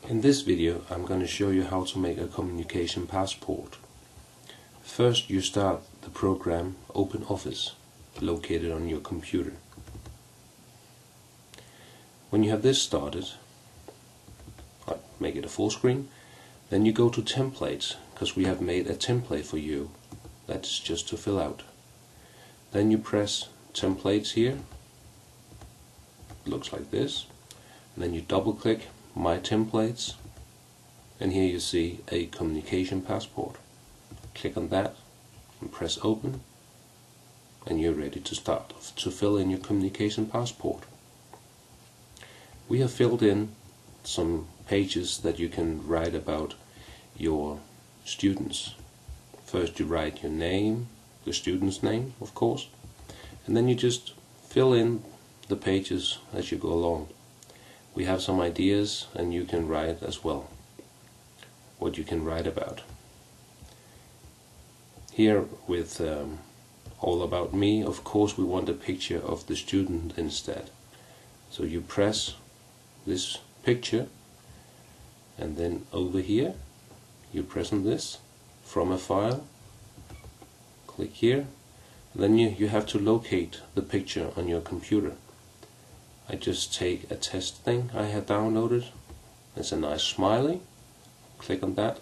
In this video I'm going to show you how to make a communication passport. First you start the program OpenOffice located on your computer. When you have this started, I'll make it a full screen, then you go to templates, because we have made a template for you that's just to fill out. Then you press templates here, it looks like this, and then you double click My Templates, and here you see a communication passport. Click on that and press open, and you're ready to start to fill in your communication passport. We have filled in some pages that you can write about your students. First you write your name, the student's name of course, and then you just fill in the pages as you go along. We have some ideas, and you can write as well what you can write about. Here with All About Me, of course we want a picture of the student instead. So you press this picture, and then over here you press on this from a file, click here, and then you have to locate the picture on your computer. I just take a test thing I had downloaded. It's a nice smiley. Click on that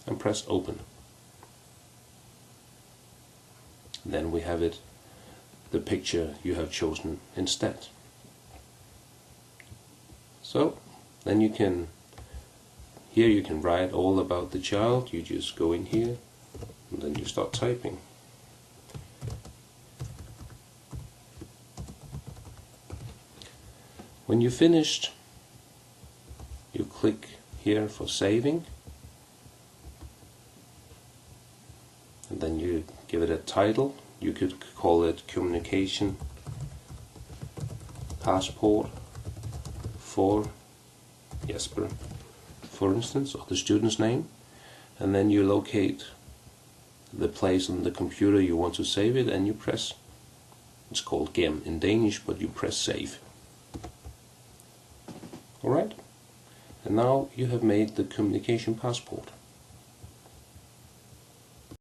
and press open. Then we have it, the picture you have chosen instead. So then you can, here you can write all about the child. You just go in here and then you start typing. When you're finished, you click here for saving, and then you give it a title. You could call it Communication Passport for Jesper, for instance, or the student's name, and then you locate the place on the computer you want to save it, and you press, it's called gem in Danish, but you press save. Alright, and now you have made the communication passport.